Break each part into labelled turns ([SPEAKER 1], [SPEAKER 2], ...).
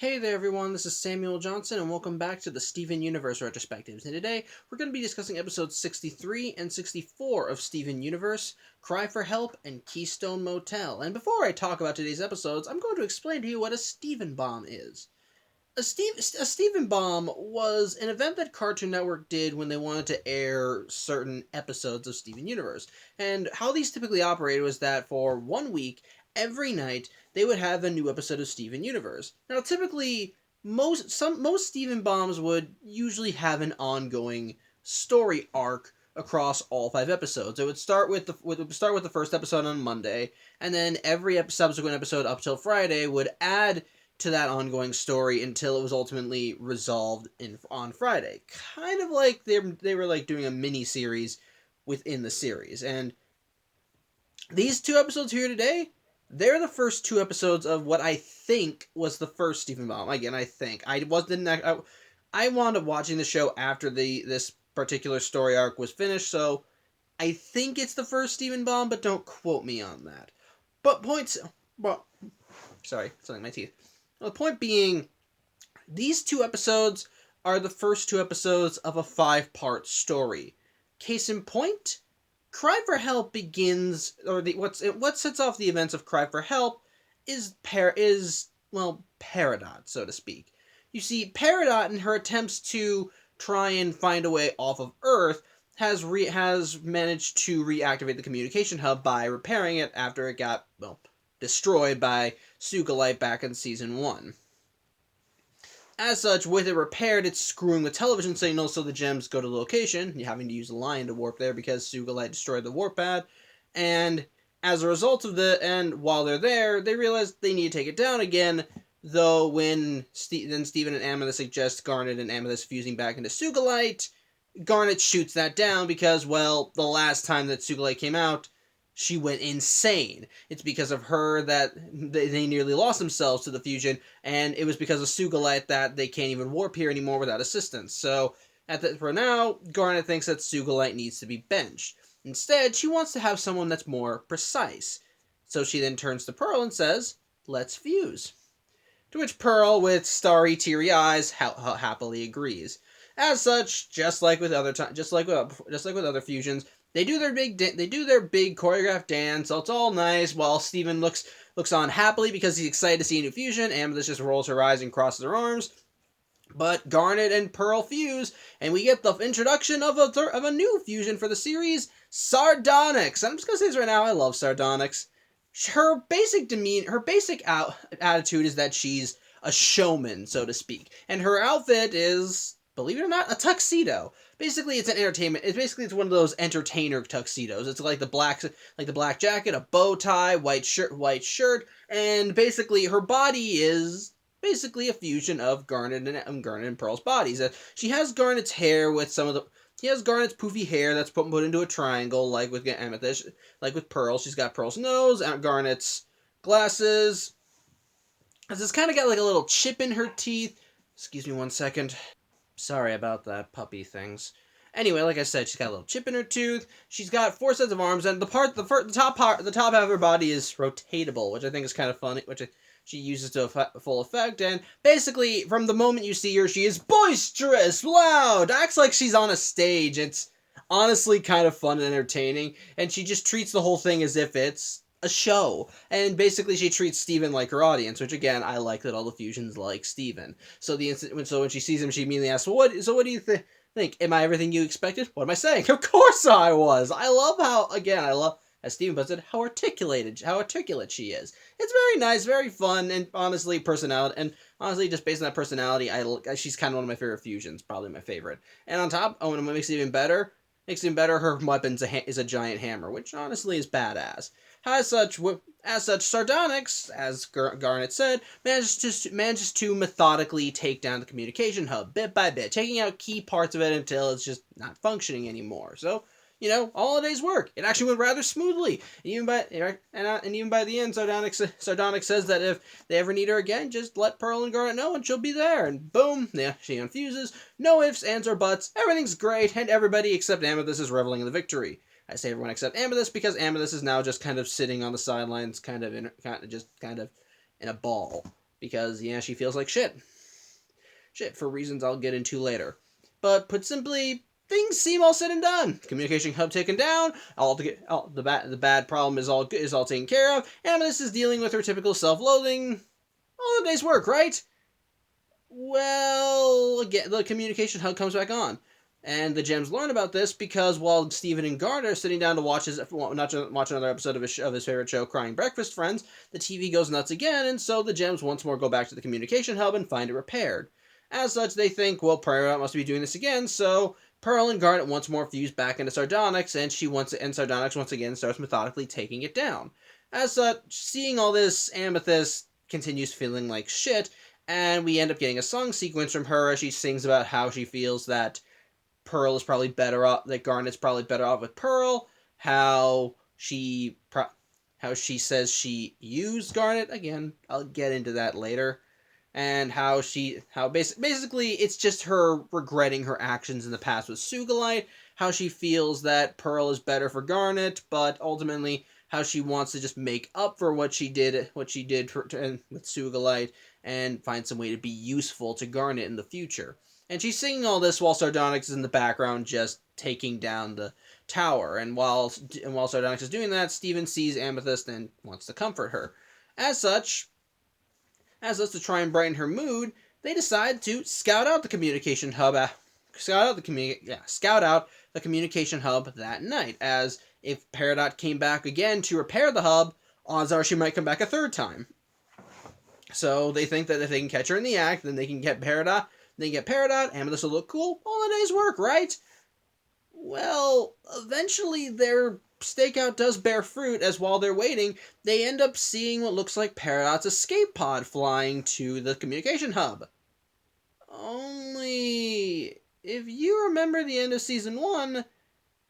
[SPEAKER 1] Hey there everyone, this is Samuel Johnson and welcome back to the Steven Universe Retrospectives. And today we're going to be discussing episodes 63 and 64 of Steven Universe, Cry for Help, and Keystone Motel. And before I talk about today's episodes, I'm going to explain to you what a Steven Bomb is. A Steven Bomb was an event that Cartoon Network did when they wanted to air certain episodes of Steven Universe. And how these typically operated was that for 1 week, every night, they would have a new episode of Steven Universe. Now, typically, most Steven Bombs would usually have an ongoing story arc across all 5 episodes. It would start with the first episode on Monday, and then every subsequent episode up till Friday would add to that ongoing story until it was ultimately resolved on Friday. Kind of like they were like doing a mini series within the series. And these 2 episodes here today, they're the first 2 episodes of what I think was the first Steven Bomb. Again, I think I wound up watching the show after this particular story arc was finished, so I think it's the first Steven Bomb, but don't quote me on that. Sorry, something in my teeth. Well, the point being, these 2 episodes are the first 2 episodes of a 5-part story. Case in point, Cry for Help begins, or what sets off the events of Cry for Help is Peridot, so to speak. You see, Peridot, in her attempts to try and find a way off of Earth, has managed to reactivate the communication hub by repairing it after it got, destroyed by Sugalite back in Season 1. As such, with it repaired, it's screwing the television signal so the gems go to the location, having to use a lion to warp there because Sugalite destroyed the warp pad, and as a result of and while they're there, they realize they need to take it down again, though when then Steven and Amethyst suggest Garnet and Amethyst fusing back into Sugalite, Garnet shoots that down because, the last time that Sugalite came out, she went insane. It's because of her that they nearly lost themselves to the fusion, and it was because of Sugalite that they can't even warp here anymore without assistance. So, for now, Garnet thinks that Sugalite needs to be benched. Instead, she wants to have someone that's more precise. So she then turns to Pearl and says, "Let's fuse." To which Pearl, with starry, teary eyes, happily agrees. As such, just like with other fusions, they do their big choreographed dance, so it's all nice, while Steven looks on happily because he's excited to see a new fusion. Amethyst just rolls her eyes and crosses her arms. But Garnet and Pearl fuse, and we get the introduction of a new fusion for the series, Sardonyx. I'm just going to say this right now, I love Sardonyx. Her basic attitude is that she's a showman, so to speak. And her outfit is, believe it or not, a tuxedo. Basically, it's an entertainment. It's one of those entertainer tuxedos. It's like the black jacket, a bow tie, white shirt, and basically her body is basically a fusion of Garnet and Pearl's bodies. She has Garnet's hair with She has Garnet's poofy hair that's put into a triangle, like with Amethyst. Like with Pearl, she's got Pearl's nose, Garnet's glasses. It's kind of got like a little chip in her teeth. Excuse me 1 second. Sorry about that, puppy things. Anyway, like I said, she's got a little chip in her tooth. She's got 4 sets of arms, and the top half of her body is rotatable, which I think is kind of funny. She uses to full effect, and basically, from the moment you see her, she is boisterous, loud, acts like she's on a stage. It's honestly kind of fun and entertaining, and she just treats the whole thing as if it's a show. And basically, she treats Steven like her audience, which again, I like that all the fusions like Steven. So when she sees him, she immediately asks, what do you think? Am I everything you expected? What am I saying? Of course I was! I love, as Steven puts it, how articulate she is. It's very nice, very fun, and honestly, just based on that personality, she's kind of one of my favorite fusions, probably my favorite. And on top, what makes it even better, her weapon is a giant hammer, which honestly is badass. As such, Sardonyx, as Garnet said, manages to methodically take down the communication hub bit by bit, taking out key parts of it until it's just not functioning anymore. So, all a day's work. It actually went rather smoothly. And even by the end, Sardonyx says that if they ever need her again, just let Pearl and Garnet know and she'll be there. And boom, she unfuses. No ifs, ands, or buts. Everything's great, and everybody except Amethyst is reveling in the victory. I say everyone except Amethyst because Amethyst is now just kind of sitting on the sidelines, kind of in a ball, because, yeah, she feels like shit. Shit, for reasons I'll get into later. But put simply, things seem all said and done. Communication hub taken down. The bad problem is all taken care of. Amethyst is dealing with her typical self-loathing. All the day's work, right? Well, again, the communication hub comes back on. And the gems learn about this because while Steven and Garnet are sitting down to watch another episode of his favorite show, Crying Breakfast Friends, the TV goes nuts again, and so the gems once more go back to the communication hub and find it repaired. As such, they think, well, Peridot must be doing this again, so Pearl and Garnet once more fuse back into Sardonyx, and Sardonyx once again starts methodically taking it down. As such, seeing all this, Amethyst continues feeling like shit, and we end up getting a song sequence from her as she sings about how she feels that Pearl is probably better off, that Garnet's probably better off with Pearl, how she says she used Garnet, again, I'll get into that later, and basically it's just her regretting her actions in the past with Sugalite, how she feels that Pearl is better for Garnet, but ultimately how she wants to just make up for what she did with Sugalite, and find some way to be useful to Garnet in the future. And she's singing all this while Sardonyx is in the background just taking down the tower. And while Sardonyx is doing that, Steven sees Amethyst and wants to comfort her. As such, to try and brighten her mood, they decide to scout out the communication hub that night, as if Peridot came back again to repair the hub, odds are she might come back a third time. So they think that if they can catch her in the act, then they can get Peridot. Amethyst will look cool. All a day's work, right? Well, eventually their stakeout does bear fruit, as while they're waiting, they end up seeing what looks like Peridot's escape pod flying to the communication hub. Only, if you remember the end of Season 1,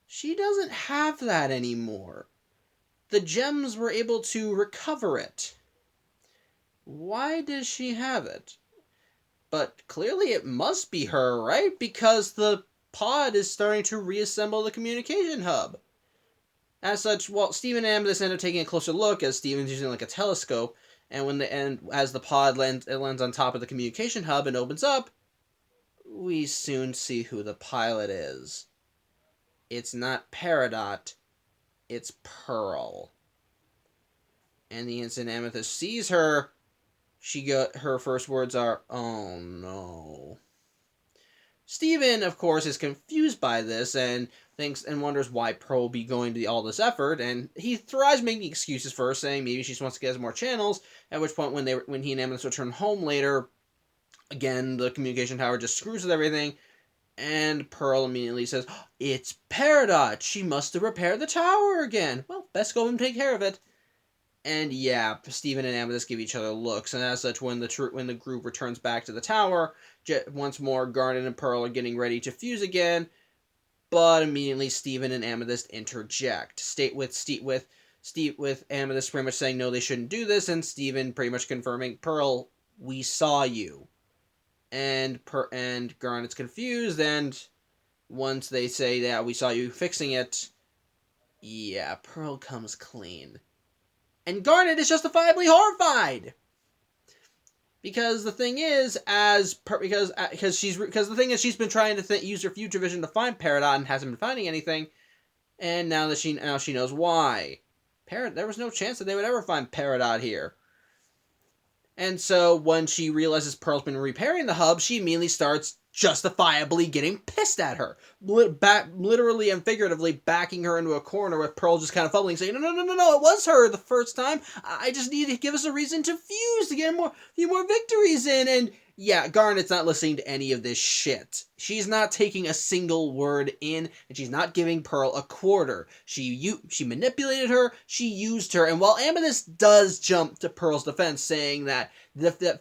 [SPEAKER 1] she doesn't have that anymore. The gems were able to recover it. Why does she have it? But clearly it must be her, right? Because the pod is starting to reassemble the communication hub. As such, Steven and Amethyst end up taking a closer look, as Steven's using like a telescope, and as the pod lands on top of the communication hub and opens up, we soon see who the pilot is. It's not Peridot, it's Pearl. And the instant Amethyst sees her, her first words are, "Oh no." Steven, of course, is confused by this and thinks and wonders why Pearl will be going to all this effort, and he tries making excuses for her, saying maybe she just wants to get us more channels, at which point when he and Amethyst return home later, again, the communication tower just screws with everything, and Pearl immediately says, "It's Peridot! She must have repaired the tower again! Well, best go and take care of it." And yeah, Steven and Amethyst give each other looks, and as such, when the group returns back to the tower, once more Garnet and Pearl are getting ready to fuse again, but immediately Steven and Amethyst interject, with Amethyst pretty much saying no, they shouldn't do this, and Steven pretty much confirming, "Pearl, we saw you." And Garnet's confused, and once they say that we saw you fixing it, yeah, Pearl comes clean. And Garnet is justifiably horrified, because the thing is, she's been trying to use her future vision to find Peridot and hasn't been finding anything, and now she knows why. There was no chance that they would ever find Peridot here. And so when she realizes Pearl's been repairing the hub, she immediately starts justifiably getting pissed at her. Literally and figuratively backing her into a corner with Pearl just kind of fumbling, saying, no, it was her the first time. I just need to give us a reason to fuse to get a few more victories in. And yeah, Garnet's not listening to any of this shit. She's not taking a single word in, and she's not giving Pearl a quarter. She manipulated her, she used her, and while Amethyst does jump to Pearl's defense, saying that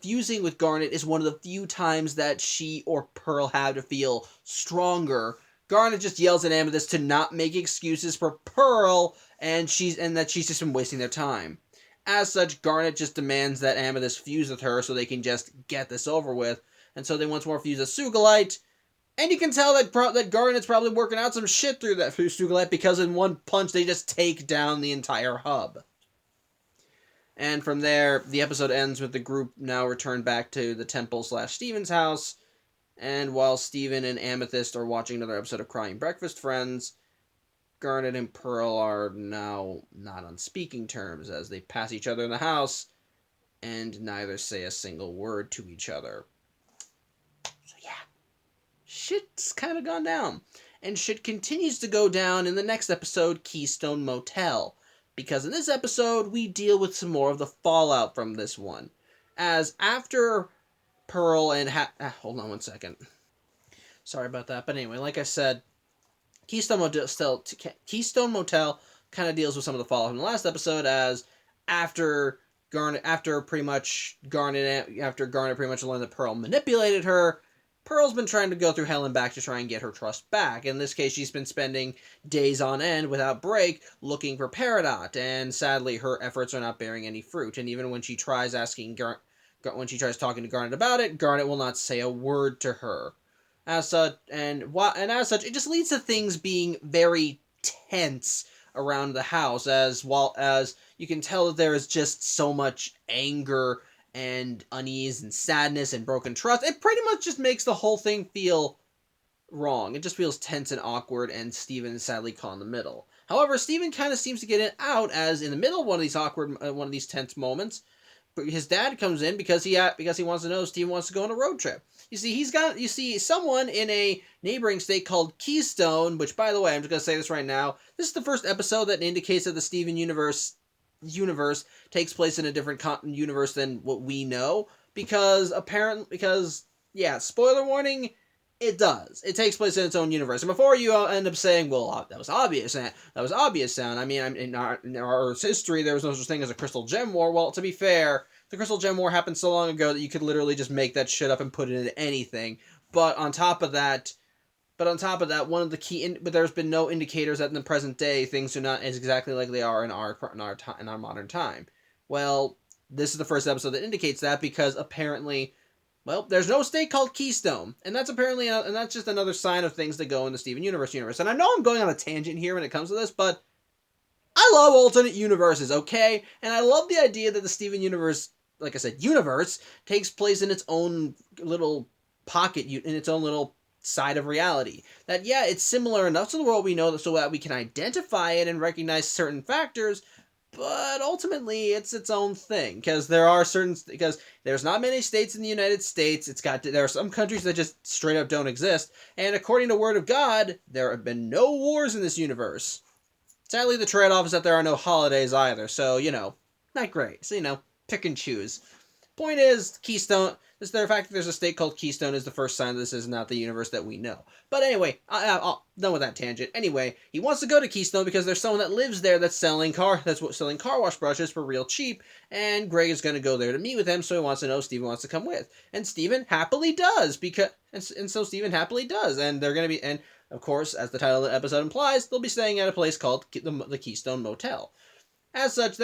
[SPEAKER 1] fusing with Garnet is one of the few times that she or Pearl have to feel stronger, Garnet just yells at Amethyst to not make excuses for Pearl, and that she's just been wasting their time. As such, Garnet just demands that Amethyst fuse with her so they can just get this over with, and so they once more fuse a Sugalite, and you can tell that Garnet's probably working out some shit through Sugalite, because in one punch they just take down the entire hub. And from there, the episode ends with the group now returned back to the temple/Steven's house. And while Steven and Amethyst are watching another episode of Crying Breakfast Friends, Garnet and Pearl are now not on speaking terms as they pass each other in the house and neither say a single word to each other. So yeah, shit's kind of gone down. And shit continues to go down in the next episode, Keystone Motel. Because in this episode, we deal with some more of the fallout from this one. As after Pearl and... hold on one second. Sorry about that. But anyway, like I said, Keystone Motel kind of deals with some of the fallout from the last episode, as after Garnet pretty much learned that Pearl manipulated her, Pearl's been trying to go through hell and back to try and get her trust back. In this case, she's been spending days on end without break looking for Peridot, and sadly, her efforts are not bearing any fruit. And even when she tries talking to Garnet about it, Garnet will not say a word to her. As such, as such, it just leads to things being very tense around the house, as you can tell that there is just so much anger and unease and sadness and broken trust. It pretty much just makes the whole thing feel wrong. It just feels tense and awkward, and Steven is sadly caught in the middle. However, Steven kind of seems to get it out, as in the middle of one of these tense moments, his dad comes in because he wants to know if Steven wants to go on a road trip. You see someone in a neighboring state called Keystone, which, by the way, I'm just going to say this right now. This is the first episode that indicates that the Steven universe takes place in a different universe than what we know. Because, spoiler warning, it does. It takes place in its own universe. And before you end up saying, well, that was obvious, sound. I mean, in our history, there was no such thing as a Crystal Gem War. Well, to be fair, the Crystal Gem War happened so long ago that you could literally just make that shit up and put it into anything. But on top of that, one of the but there's been no indicators that in the present day things are not as exactly like they are in our modern time. Well, this is the first episode that indicates that, because apparently, well, there's no state called Keystone, and that's just another sign of things that go in the Steven universe. And I know I'm going on a tangent here when it comes to this, but I love alternate universes, okay? And I love the idea that the Steven universe, like I said, universe takes place in its own little pocket, in its own little side of reality. That, yeah, it's similar enough to the world we know so that we can identify it and recognize certain factors, but ultimately it's its own thing, because there's not many states in the United States. There are some countries that just straight up don't exist, and according to Word of God, there have been no wars in this universe. Sadly, the trade-off is that there are no holidays either, so, not great. So, pick and choose. Point is, Keystone, the fact that there's a state called Keystone is the first sign that this is not the universe that we know. But anyway, done with that tangent. Anyway, he wants to go to Keystone because there's someone that lives there that's selling car wash brushes for real cheap, and Greg is going to go there to meet with him, so he wants to know if Steven wants to come with. And Steven happily does, so Steven happily does, and they're going to be, and of course, as the title of the episode implies, they'll be staying at a place called the Keystone Motel. As such,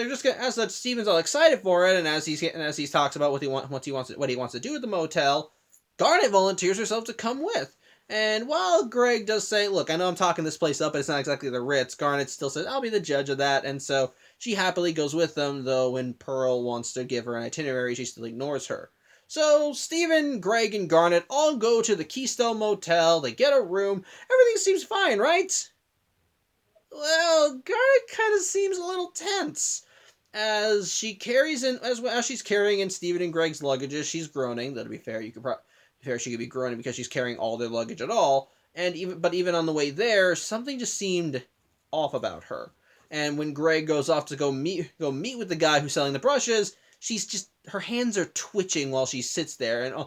[SPEAKER 1] Steven's all excited for it, and as he talks about what he wants to do at the motel, Garnet volunteers herself to come with. And while Greg does say, "Look, I know I'm talking this place up, but it's not exactly the Ritz," Garnet still says, "I'll be the judge of that," and so she happily goes with them. Though when Pearl wants to give her an itinerary, she still ignores her. So Steven, Greg, and Garnet all go to the Keystone Motel. They get a room. Everything seems fine, right? Well, Garnet kind of seems a little tense. As she's carrying in Steven and Greg's luggages, she's groaning. Though to be fair, she could be groaning because she's carrying all their luggage at all. And even on the way there, something just seemed off about her. And when Greg goes off to go meet with the guy who's selling the brushes, her hands are twitching while she sits there, and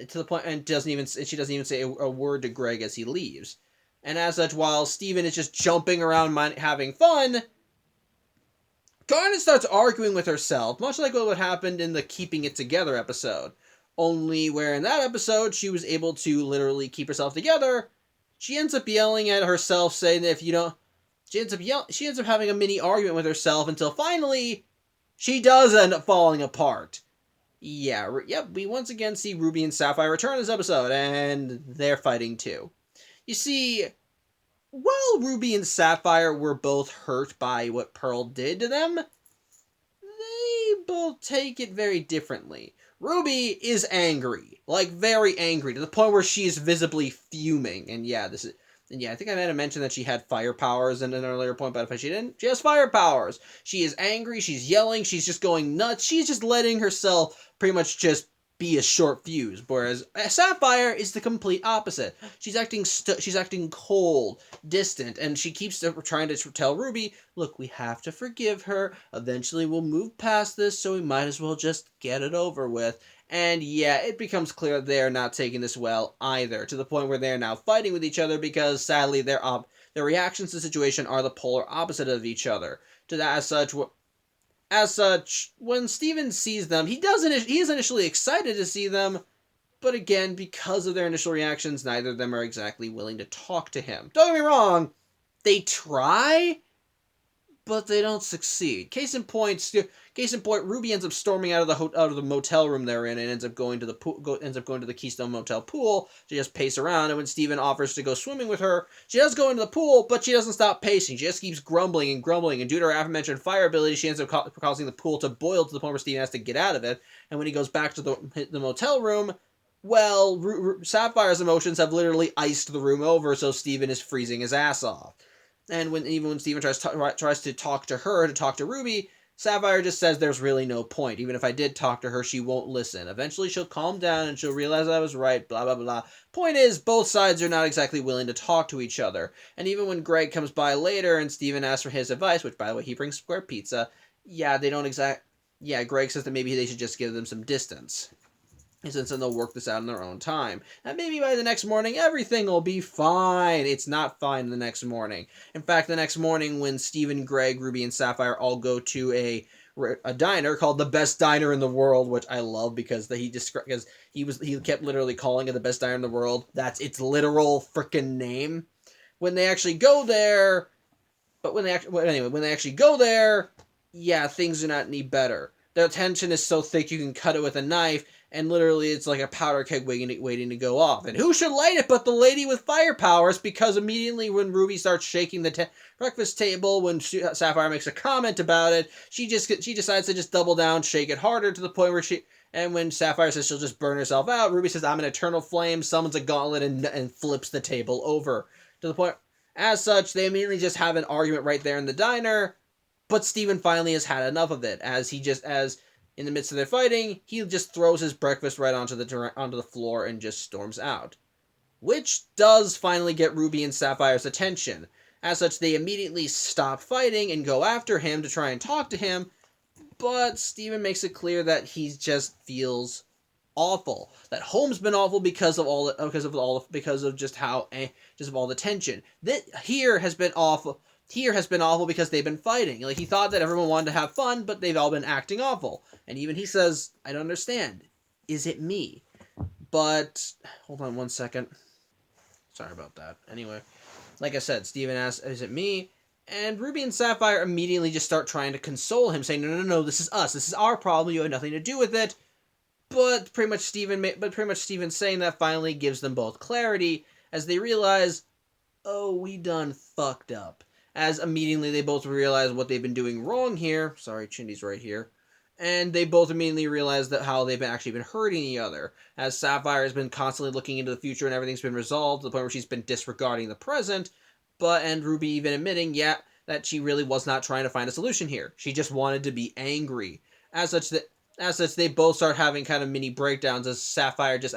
[SPEAKER 1] to the point, and she doesn't even say a word to Greg as he leaves. And as such, while Steven is just jumping around having fun, Garnet starts arguing with herself, much like what happened in the Keeping It Together episode. Only where in that episode, she was able to literally keep herself together, she ends up yelling at herself, saying that she ends up having a mini argument with herself until finally, she does end up falling apart. We once again see Ruby and Sapphire return this episode, and they're fighting too. You see, while Ruby and Sapphire were both hurt by what Pearl did to them, they both take it very differently. Ruby is angry, like very angry, to the point where she is visibly fuming. And yeah, I think I might have mentioned that she had fire powers in an earlier point, but if she didn't, she has fire powers. She is angry, she's yelling, she's just going nuts, she's just letting herself pretty much just be a short fuse. Whereas Sapphire is the complete opposite. She's acting cold, distant, and she keeps trying to tell Ruby, look, we have to forgive her. Eventually we'll move past this, so we might as well just get it over with. And yeah, it becomes clear they're not taking this well either, to the point where they're now fighting with each other because sadly their reactions to the situation are the polar opposite of each other. To that, as such, when Steven sees them, he is initially excited to see them, but again, because of their initial reactions, neither of them are exactly willing to talk to him. Don't get me wrong, they try, but they don't succeed. Case in point, Ruby ends up storming out of the motel room they're in and ends up going to the Keystone Motel pool to just pace around. And when Steven offers to go swimming with her, she does go into the pool, but she doesn't stop pacing. She just keeps grumbling and grumbling. And due to her aforementioned fire ability, she ends up causing the pool to boil to the point where Steven has to get out of it. And when he goes back to the motel room, well, Sapphire's emotions have literally iced the room over, so Steven is freezing his ass off. And even when Steven tries to talk to Ruby, Sapphire just says there's really no point. Even if I did talk to her, she won't listen. Eventually she'll calm down and she'll realize I was right, blah, blah, blah. Point is, both sides are not exactly willing to talk to each other. And even when Greg comes by later and Steven asks for his advice, which, by the way, he brings square pizza, Greg says that maybe they should just give them some distance. Since then they'll work this out in their own time. And maybe by the next morning, everything will be fine. It's not fine the next morning. In fact, the next morning when Steven, Greg, Ruby, and Sapphire all go to a diner called the best diner in the world, which I love because he kept literally calling it the best diner in the world. That's its literal freaking name. When they actually go there, yeah, things do not need better. Their tension is so thick you can cut it with a knife, and literally it's like a powder keg waiting to go off. And who should light it but the lady with fire powers, because immediately when Ruby starts shaking the breakfast table, when Sapphire makes a comment about it, she decides to just double down, shake it harder, to the point where and when Sapphire says she'll just burn herself out, Ruby says, I'm an eternal flame, summons a gauntlet, and flips the table over. To the point, as such, they immediately just have an argument right there in the diner, but Steven finally has had enough of it, as in the midst of their fighting, he just throws his breakfast right onto the floor and just storms out. Which does finally get Ruby and Sapphire's attention. As such, they immediately stop fighting and go after him to try and talk to him, but Steven makes it clear that he just feels awful. That home's been awful because of all the tension. That here has been awful because they've been fighting. Like, he thought that everyone wanted to have fun, but they've all been acting awful. And even he says, I don't understand. Is it me? But, hold on one second. Sorry about that. Anyway, like I said, Steven asks, is it me? And Ruby and Sapphire immediately just start trying to console him, saying, no, this is us. This is our problem. You have nothing to do with it. But pretty much Steven saying that finally gives them both clarity, as they realize, oh, we done fucked up. As immediately they both realize what they've been doing wrong here. Sorry, Chindy's right here. And they both immediately realize that how they've actually been hurting each other. As Sapphire has been constantly looking into the future and everything's been resolved to the point where she's been disregarding the present. And Ruby even admitting, that she really was not trying to find a solution here. She just wanted to be angry. As such, they both start having kind of mini breakdowns as Sapphire just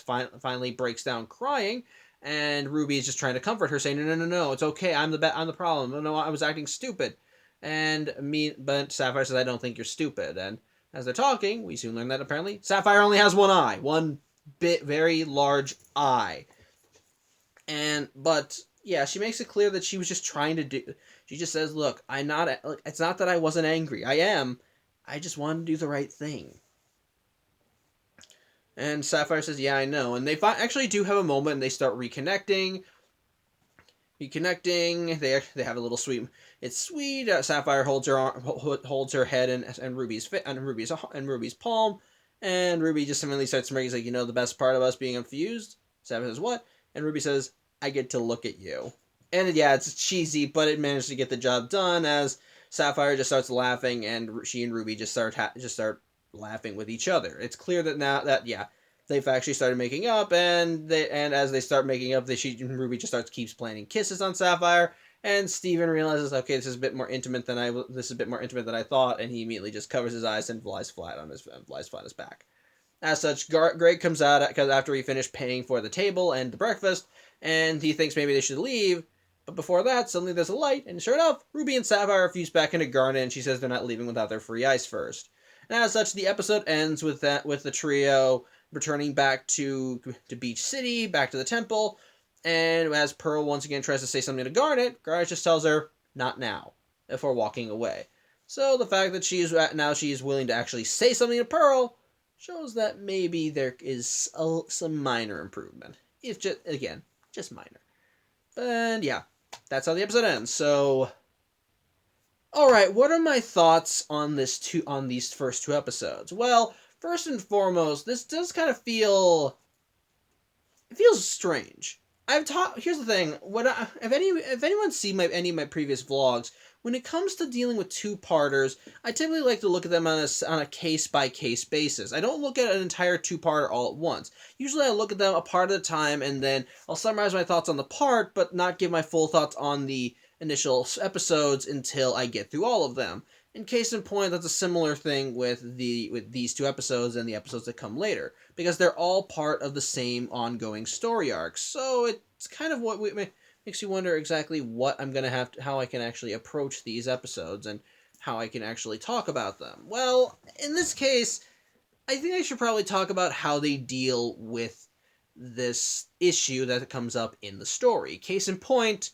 [SPEAKER 1] finally breaks down crying. And Ruby is just trying to comfort her, saying, no, it's okay, I'm the problem. No, I was acting stupid. But Sapphire says, I don't think you're stupid. And as they're talking, we soon learn that apparently Sapphire only has one eye. One very large eye. But she makes it clear that she was just trying to do, she just says, look, it's not that I wasn't angry. I am. I just wanted to do the right thing. And Sapphire says, yeah, I know. And they actually do have a moment and they start reconnecting. They have a little sweet. It's sweet. Sapphire holds her head in Ruby's palm, and Ruby just immediately starts smirking. He's like, the best part of us being infused? Sapphire says, what? And Ruby says, I get to look at you. And it's cheesy, but it managed to get the job done, as Sapphire just starts laughing, and she and Ruby just start laughing with each other. It's clear that now that they've actually started making up, and as they start making up, Ruby just keeps planning kisses on Sapphire, and Steven realizes, okay, this is a bit more intimate than I thought, and he immediately just covers his eyes and flies flat on his back. As such, Greg comes out because after he finished paying for the table and the breakfast, and he thinks maybe they should leave. But before that, suddenly there's a light, and sure enough, Ruby and Sapphire are fused back into Garnet, and she says they're not leaving without their free ice first. And as such, the episode ends with the trio returning back to Beach City, back to the temple, and as Pearl once again tries to say something to Garnet, Garnet just tells her, not now, before walking away. So the fact that she's willing to actually say something to Pearl shows that maybe there is some minor improvement. If just minor. But yeah, that's how the episode ends. So, all right, what are my thoughts on these first two episodes? Well, first and foremost, this does kind of feels strange. Here's the thing. If anyone's seen any of my previous vlogs, when it comes to dealing with two-parters, I typically like to look at them on a case-by-case basis. I don't look at an entire two-parter all at once. Usually I look at them a part at a time, and then I'll summarize my thoughts on the part, but not give my full thoughts on the initial episodes until I get through all of them. In case in point, that's a similar thing with these two episodes and the episodes that come later, because they're all part of the same ongoing story arc. So it's kind of what makes you wonder exactly what how I can actually approach these episodes and how I can actually talk about them. Well, in this case, I think I should probably talk about how they deal with this issue that comes up in the story. Case in point,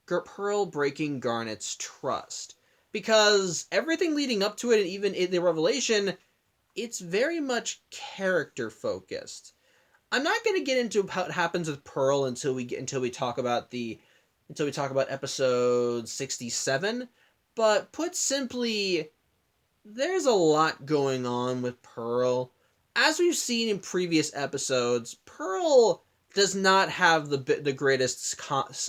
[SPEAKER 1] Pearl breaking Garnet's trust. Because everything leading up to it, and even in the revelation, it's very much character focused. I'm not going to get into what happens with Pearl until we talk about episode 67, but put simply, there's a lot going on with Pearl. As we've seen in previous episodes, Pearl does not have the greatest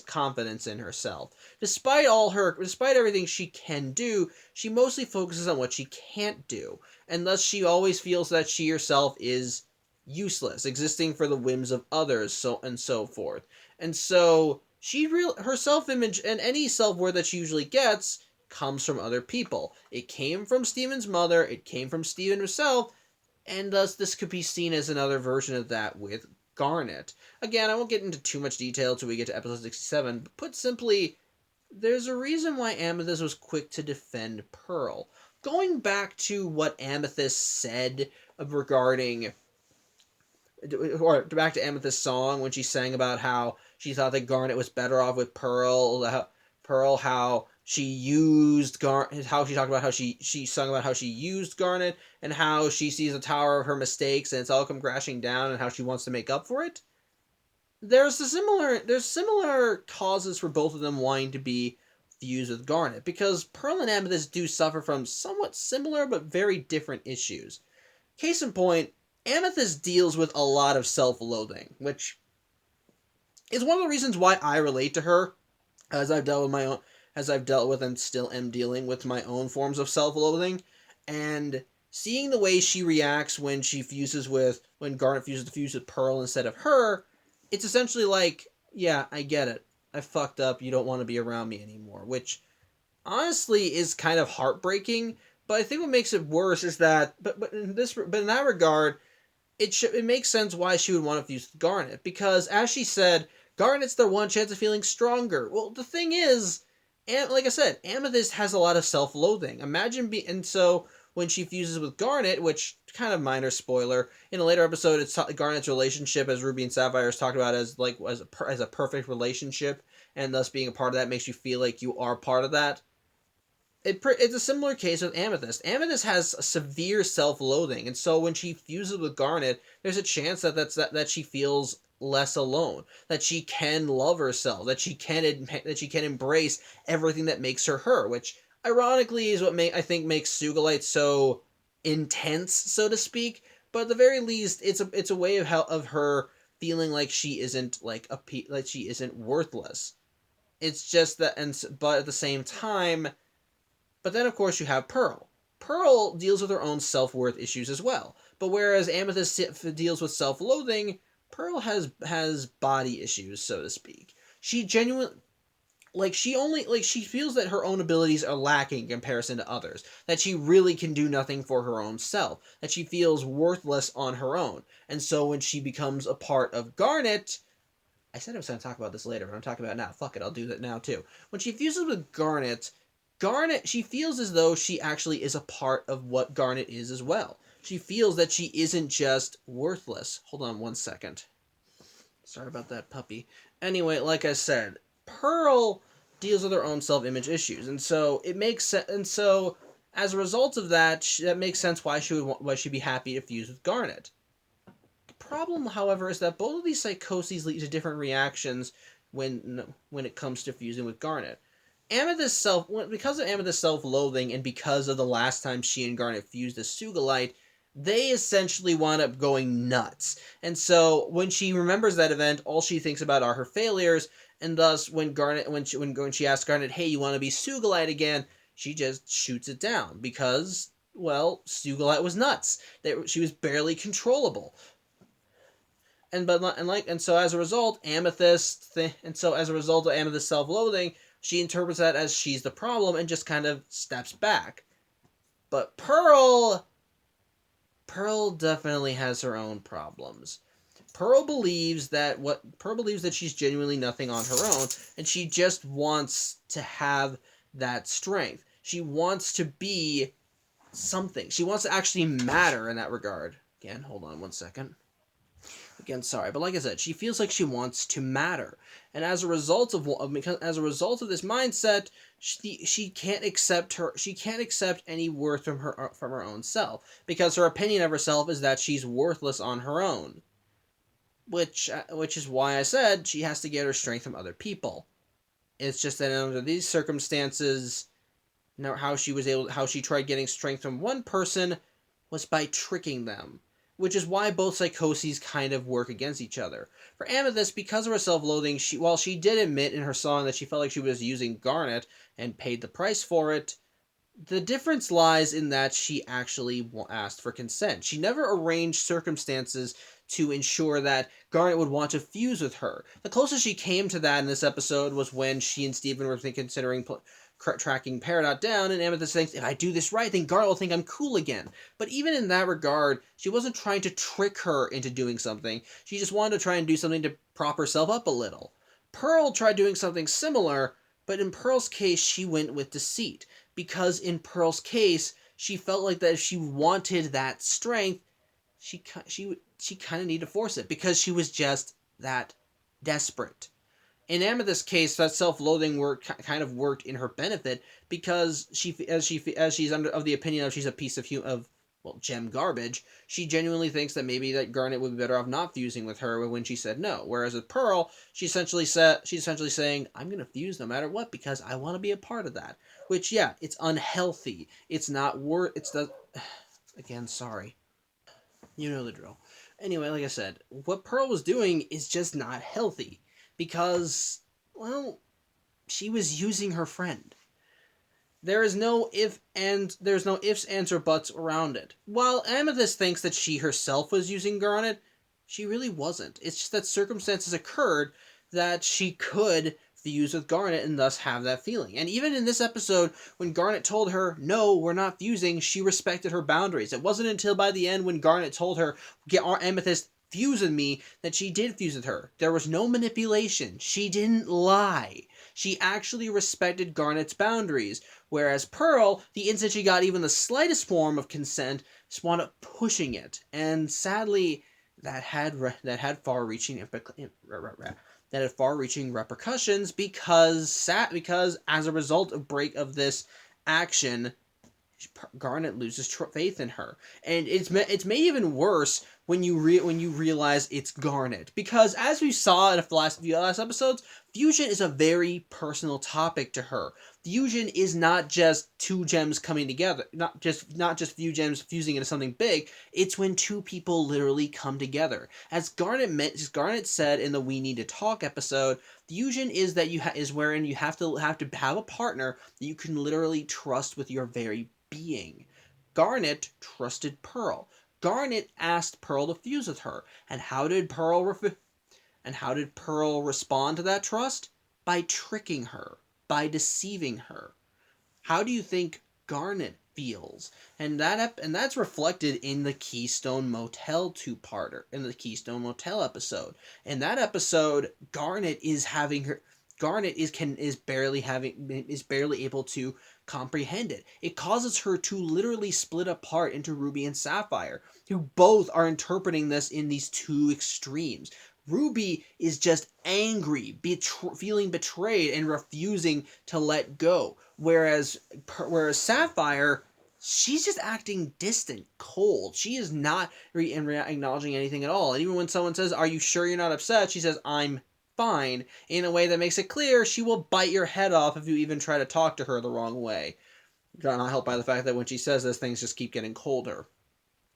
[SPEAKER 1] confidence in herself. Despite everything she can do, she mostly focuses on what she can't do, and thus she always feels that she herself is useless, existing for the whims of others, so forth. And so her self-image and any self-worth that she usually gets comes from other people. It came from Steven's mother, it came from Steven himself, and thus this could be seen as another version of that with Garnet. Again, I won't get into too much detail till we get to episode 67, but put simply, there's a reason why Amethyst was quick to defend Pearl. Going back to what Amethyst said regarding, or back to Amethyst's song when she sang about how she thought that Garnet was better off with Pearl, how she used Garnet, how she talked about how she sung about how she used Garnet, and how she sees the tower of her mistakes and it's all come crashing down, and how she wants to make up for it. There's similar causes for both of them wanting to be fused with Garnet, because Pearl and Amethyst do suffer from somewhat similar but very different issues. Case in point, Amethyst deals with a lot of self-loathing, which is one of the reasons why I relate to her, as I've dealt with and still am dealing with my own forms of self-loathing, and seeing the way she reacts when Garnet fuses with Pearl instead of her, it's essentially like, yeah, I get it. I fucked up. You don't want to be around me anymore, which honestly is kind of heartbreaking. But I think what makes it worse is that, but in that regard, it makes sense why she would want to fuse with Garnet, because as she said, Garnet's their one chance of feeling stronger. Well, the thing is, like I said, Amethyst has a lot of self-loathing. And so when she fuses with Garnet, which kind of minor spoiler, in a later episode, it's Garnet's relationship, as Ruby and Sapphire is talked about as a perfect relationship, and thus being a part of that makes you feel like you are part of that. It's a similar case with Amethyst. Amethyst has severe self-loathing, and so when she fuses with Garnet, there's a chance that she feels less alone, that she can love herself, that she can embrace everything that makes her her, which ironically is what I think makes Sugalite so intense, so to speak. But at the very least, it's a way of her feeling like she isn't like she isn't worthless. It's just that, but at the same time, But then, of course, you have Pearl. Pearl deals with her own self-worth issues as well. But whereas Amethyst deals with self-loathing, Pearl has body issues, so to speak. She genuinely she feels that her own abilities are lacking in comparison to others, that she really can do nothing for her own self, that she feels worthless on her own. And so when she becomes a part of Garnet, I said I was going to talk about this later, but I'm talking about it now. Fuck it, I'll do that now too. When she fuses with Garnet, she feels as though she actually is a part of what Garnet is as well. She feels that she isn't just worthless. Hold on one second. Sorry about that, puppy. Anyway, like I said, Pearl deals with her own self-image issues, and so it makes sense. And so, as a result of that, that makes sense why she'd be happy to fuse with Garnet. The problem, however, is that both of these psychoses lead to different reactions when it comes to fusing with Garnet. Because of Amethyst's self-loathing, and because of the last time she and Garnet fused as Sugalite, they essentially wound up going nuts. And so when she remembers that event, all she thinks about are her failures, and thus when she asks Garnet, "Hey, you want to be Sugalite again?" she just shoots it down because, well, Sugalite was nuts. She was barely controllable. And so as a result, Amethyst's self-loathing, she interprets that as she's the problem and just kind of steps back. But Pearl definitely has her own problems. Pearl believes that she's genuinely nothing on her own, and she just wants to have that strength. She wants to be something. She wants to actually matter in that regard. Again, hold on one second. Again, sorry, but like I said, she feels like she wants to matter, and as a result of this mindset, she can't accept any worth from her own self, because her opinion of herself is that she's worthless on her own, which is why I said she has to get her strength from other people. It's just that under these circumstances, how she tried getting strength from one person was by tricking them, which is why both psychoses kind of work against each other. For Amethyst, because of her self-loathing, while she did admit in her song that she felt like she was using Garnet and paid the price for it, the difference lies in that she actually asked for consent. She never arranged circumstances to ensure that Garnet would want to fuse with her. The closest she came to that in this episode was when she and Steven were considering tracking Peridot down, and Amethyst thinks, if I do this right, then Garnet will think I'm cool again. But even in that regard, she wasn't trying to trick her into doing something. She just wanted to try and do something to prop herself up a little. Pearl tried doing something similar, but in Pearl's case, she went with deceit. Because in Pearl's case, she felt like that if she wanted that strength, she kind of needed to force it, because she was just that desperate. In Amethyst's case, that self-loathing kind of worked in her benefit, because as she's of the opinion of she's a piece of gem garbage, she genuinely thinks that maybe that Garnet would be better off not fusing with her when she said no. Whereas with Pearl, she's essentially saying, I'm going to fuse no matter what because I want to be a part of that. Which, yeah, it's unhealthy. It's not again, sorry. You know the drill. Anyway, like I said, what Pearl was doing is just not healthy. Because, well, she was using her friend. There's no ifs, ands, or buts around it. While Amethyst thinks that she herself was using Garnet, she really wasn't. It's just that circumstances occurred that she could fuse with Garnet and thus have that feeling. And even in this episode, when Garnet told her, no, we're not fusing, she respected her boundaries. It wasn't until by the end when Garnet told her, get our Amethyst, fuse with me, that she did fuse with her. There was no manipulation. She didn't lie. She actually respected Garnet's boundaries. Whereas Pearl, the instant she got even the slightest form of consent, just wound up pushing it. And sadly, that had far-reaching repercussions because as a result of this action, Garnet loses faith in her, and it's made even worse when you realize it's Garnet, because as we saw in the last few episodes, fusion is a very personal topic to her. Fusion is not just two gems coming together, not just few gems fusing into something big. It's when two people literally come together. As Garnet said in the "We Need to Talk" episode, fusion is that is wherein you have a partner that you can literally trust with your very being. Garnet trusted Pearl. Garnet asked Pearl to fuse with her, and how did Pearl respond to that trust? By tricking her, by deceiving her. How do you think Garnet feels? And that's reflected in the Keystone Motel two-parter, in the Keystone Motel episode. In that episode, Garnet is barely able to comprehend it. It causes her to literally split apart into Ruby and Sapphire, who both are interpreting this in these two extremes. Ruby is just angry, feeling betrayed, and refusing to let go. Whereas Sapphire, she's just acting distant, cold. She is not acknowledging anything at all. And even when someone says, "Are you sure you're not upset?" she says, "I'm fine," in a way that makes it clear she will bite your head off if you even try to talk to her the wrong way. Not helped by the fact that when she says this, things just keep getting colder.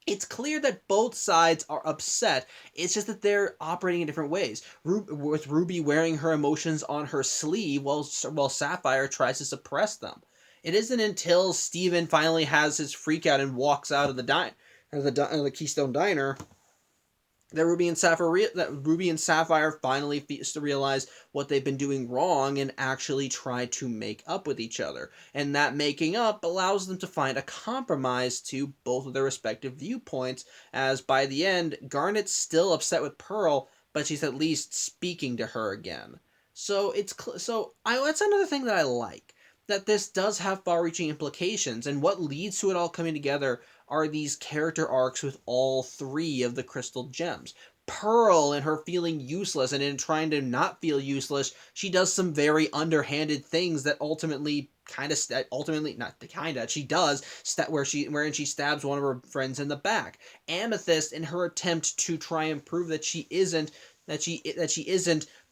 [SPEAKER 1] It's clear that both sides are upset. It's just that they're operating in different ways. With Ruby wearing her emotions on her sleeve while Sapphire tries to suppress them. It isn't until Steven finally has his freak out and walks out of the Keystone Diner that Ruby and Sapphire finally realize what they've been doing wrong and actually try to make up with each other. And that making up allows them to find a compromise to both of their respective viewpoints, as by the end, Garnet's still upset with Pearl, but she's at least speaking to her again. So that's another thing that I like. That this does have far-reaching implications, and what leads to it all coming together are these character arcs with all three of the crystal gems. Pearl, and her feeling useless, and in trying to not feel useless, she does some very underhanded things that wherein she stabs one of her friends in the back. Amethyst, in her attempt to try and prove that she isn't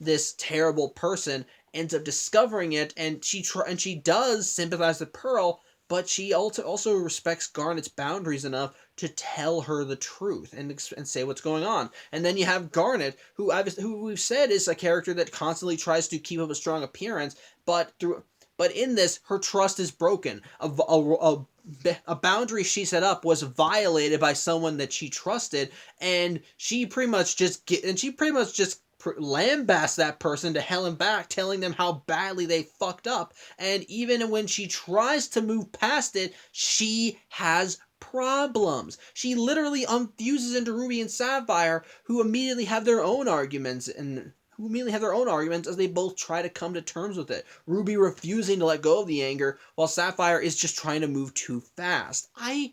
[SPEAKER 1] this terrible person, ends up discovering it, and she does sympathize with Pearl, but she also respects Garnet's boundaries enough to tell her the truth and say what's going on. And then you have Garnet, who we've said is a character that constantly tries to keep up a strong appearance, but in this, her trust is broken. A boundary she set up was violated by someone that she trusted, and she pretty much just lambasts that person to hell and back, telling them how badly they fucked up. And even when she tries to move past it, she has problems. She literally unfuses into Ruby and Sapphire, who immediately have their own arguments as they both try to come to terms with it. Ruby refusing to let go of the anger, while Sapphire is just trying to move too fast. I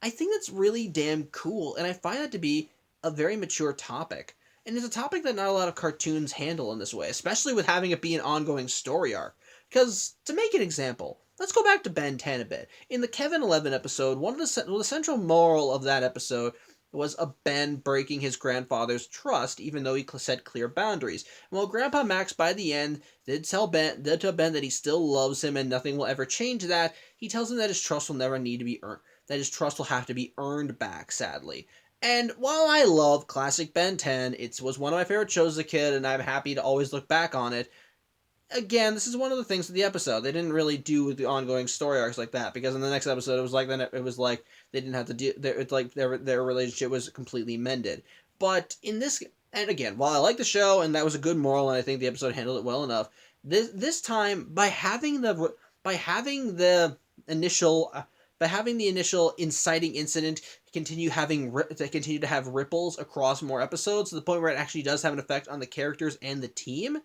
[SPEAKER 1] think that's really damn cool, and I find that to be a very mature topic. And it's a topic that not a lot of cartoons handle in this way, especially with having it be an ongoing story arc. Because, to make an example, let's go back to Ben 10 a bit. In the Kevin 11 episode, the central moral of that episode was a Ben breaking his grandfather's trust, even though he set clear boundaries. And while Grandpa Max, by the end, did tell Ben that he still loves him and nothing will ever change that, he tells him that his trust will never need to be earned, that his trust will have to be earned back, sadly. And while I love classic Ben 10, it was one of my favorite shows as a kid, and I'm happy to always look back on it. Again, this is one of the things of the episode. They didn't really do the ongoing story arcs like that, because in the next episode, it was like they didn't have to do. It's like their relationship was completely mended. But in this, and again, while I like the show and that was a good moral, and I think the episode handled it well enough, this time by having the initial. By having the initial inciting incident continue to have ripples across more episodes to the point where it actually does have an effect on the characters and the team,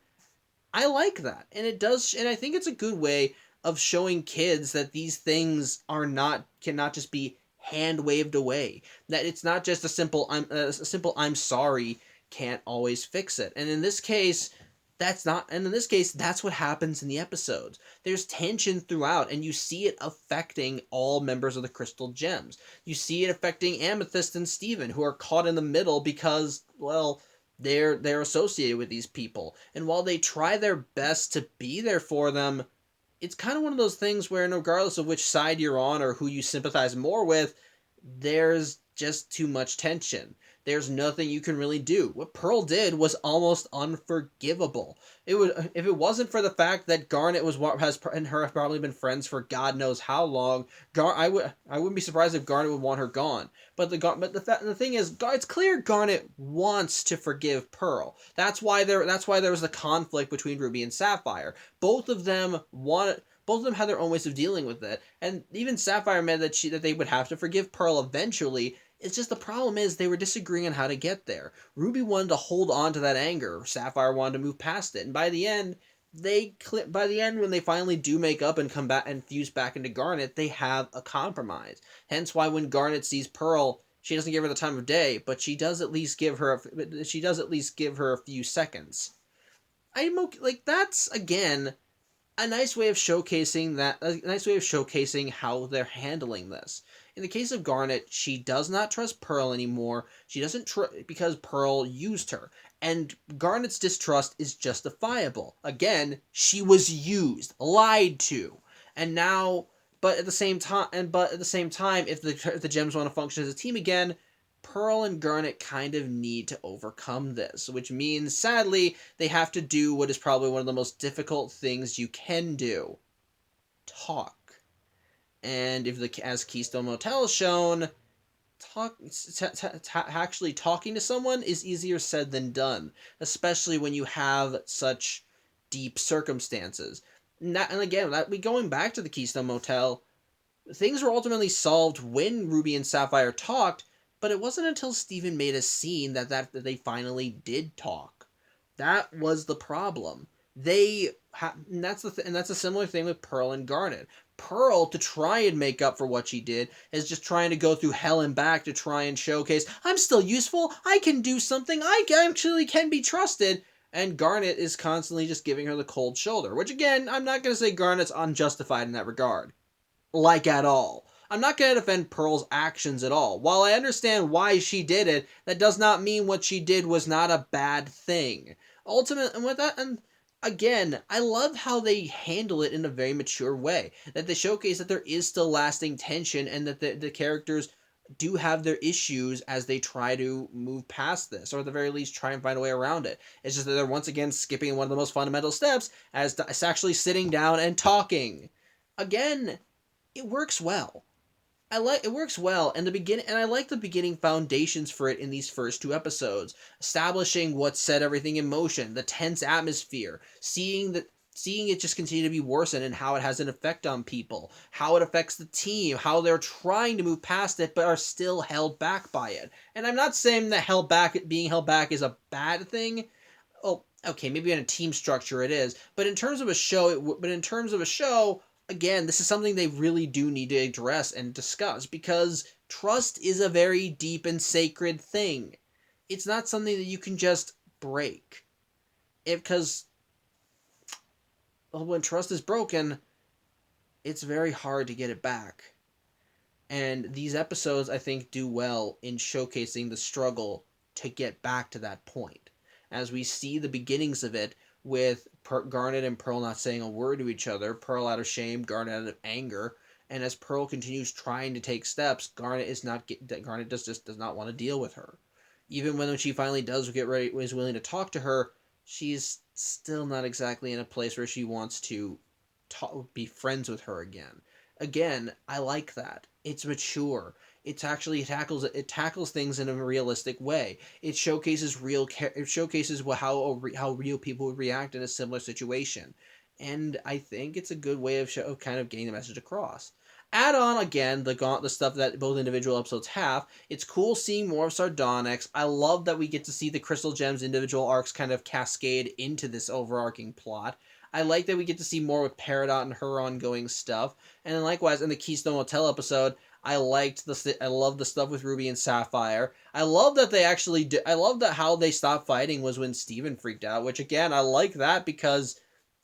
[SPEAKER 1] I like that. And it does, and I think it's a good way of showing kids that these things cannot just be hand waved away. That it's not just a simple I'm sorry can't always fix it. And in this case, that's what happens in the episodes. There's tension throughout, and you see it affecting all members of the Crystal Gems. You see it affecting Amethyst and Steven, who are caught in the middle because, well, they're associated with these people. And while they try their best to be there for them, it's kind of one of those things where, regardless of which side you're on or who you sympathize more with, there's just too much tension. There's nothing you can really do. What Pearl did was almost unforgivable. It would, if it wasn't for the fact that Garnet was what has and her have probably been friends for God knows how long. I wouldn't be surprised if Garnet would want her gone. But the thing is, it's clear Garnet wants to forgive Pearl. That's why there was the conflict between Ruby and Sapphire. Both of them wanted. Both of them had their own ways of dealing with it, and even Sapphire admitted that they would have to forgive Pearl eventually. It's just the problem is they were disagreeing on how to get there. Ruby wanted to hold on to that anger. Sapphire wanted to move past it, and by the end, when they finally do make up and come back and fuse back into Garnet, they have a compromise. Hence why when Garnet sees Pearl, she doesn't give her the time of day, but she does at least give her a few seconds. That's again a nice way of showcasing how they're handling this. In the case of Garnet, she does not trust Pearl anymore. She doesn't because Pearl used her, and Garnet's distrust is justifiable. Again, she was used, lied to, and now. But at the same time, if the gems want to function as a team again, Pearl and Garnet kind of need to overcome this, which means, sadly, they have to do what is probably one of the most difficult things you can do: talk. And as Keystone Motel has shown, actually talking to someone is easier said than done, especially when you have such deep circumstances. And again, going back to the Keystone Motel, things were ultimately solved when Ruby and Sapphire talked, but it wasn't until Steven made a scene that they finally did talk. That was the problem. And that's a similar thing with Pearl and Garnet. Pearl, to try and make up for what she did, is just trying to go through hell and back to try and showcase, I'm still useful, I can do something, I actually can be trusted. And Garnet is constantly just giving her the cold shoulder, which again, I'm not going to say Garnet's unjustified in that regard. At all. I'm not going to defend Pearl's actions at all. While I understand why she did it, that does not mean what she did was not a bad thing. And again, I love how they handle it in a very mature way. That they showcase that there is still lasting tension and that the characters do have their issues as they try to move past this, or at the very least try and find a way around it. It's just that they're once again skipping one of the most fundamental steps, as it's actually sitting down and talking. Again, it works well. It works well, and I like the beginning foundations for it in these first two episodes, establishing what set everything in motion, the tense atmosphere, seeing it just continue to be worsened and how it has an effect on people, how it affects the team, how they're trying to move past it but are still held back by it. And I'm not saying that being held back is a bad thing. Oh, okay, maybe in a team structure it is, but in terms of a show, again, this is something they really do need to address and discuss, because trust is a very deep and sacred thing. It's not something that you can just break. Because when trust is broken, it's very hard to get it back. And these episodes, I think, do well in showcasing the struggle to get back to that point. As we see the beginnings of it, with Garnet and Pearl not saying a word to each other, Pearl out of shame, Garnet out of anger, and as Pearl continues trying to take steps, Garnet does not want to deal with her. Even when she finally is willing to talk to her, she's still not exactly in a place where she wants to be friends with her again. Again, I like that. It's mature. It tackles things in a realistic way. It showcases how real people would react in a similar situation, and I think it's a good way of kind of getting the message across. Add on again the stuff that both individual episodes have. It's cool seeing more of Sardonyx. I love that we get to see the Crystal Gems individual arcs kind of cascade into this overarching plot. I like that we get to see more with Peridot and her ongoing stuff, and then likewise in the Keystone Motel episode, I love the stuff with Ruby and Sapphire. I love that I love that how they stopped fighting was when Steven freaked out, which again, I like that because,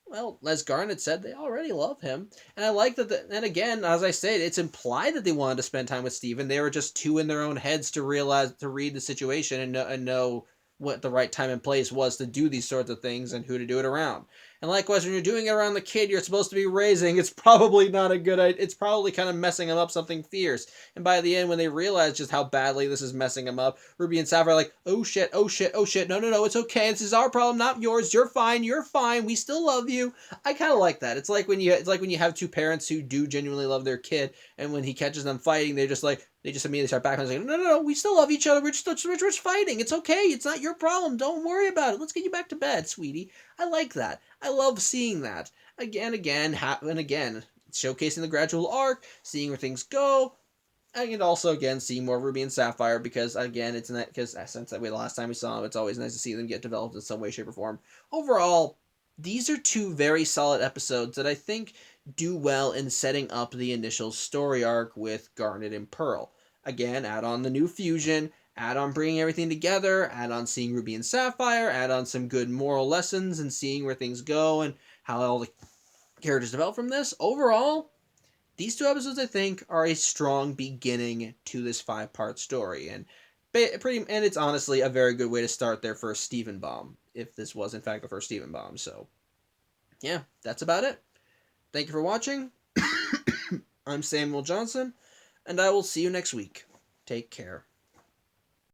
[SPEAKER 1] well, as Garnet said, they already love him. And I like that, and again, as I said, it's implied that they wanted to spend time with Steven. They were just too in their own heads to read the situation and know what the right time and place was to do these sorts of things and who to do it around. And likewise, when you're doing it around the kid you're supposed to be raising, it's probably not a good idea. It's probably kind of messing him up something fierce. And by the end, when they realize just how badly this is messing him up, Ruby and Sapphire are like, oh shit, oh shit, oh shit, no, no, no, it's okay. This is our problem, not yours. You're fine, we still love you. I kind of like that. It's like when you have two parents who do genuinely love their kid, and when he catches them fighting, they just immediately start backing and saying, no, no, no, we still love each other. We're just fighting. It's okay. It's not your problem. Don't worry about it. Let's get you back to bed, sweetie. I like that. I love seeing that. Again, and again. Showcasing the gradual arc, seeing where things go, and also, again, seeing more Ruby and Sapphire, because, again, since the last time we saw them, it's always nice to see them get developed in some way, shape, or form. Overall, these are two very solid episodes that I think do well in setting up the initial story arc with Garnet and Pearl. Again, add on the new fusion, add on bringing everything together, add on seeing Ruby and Sapphire, add on some good moral lessons and seeing where things go and how all the characters develop from this. Overall, these two episodes, I think, are a strong beginning to this 5-part story, and it's honestly a very good way to start their first Steven Bomb, if this was in fact the first Steven Bomb. So, yeah, that's about it. Thank you for watching. I'm Samuel Johnson, and I will see you next week. Take care.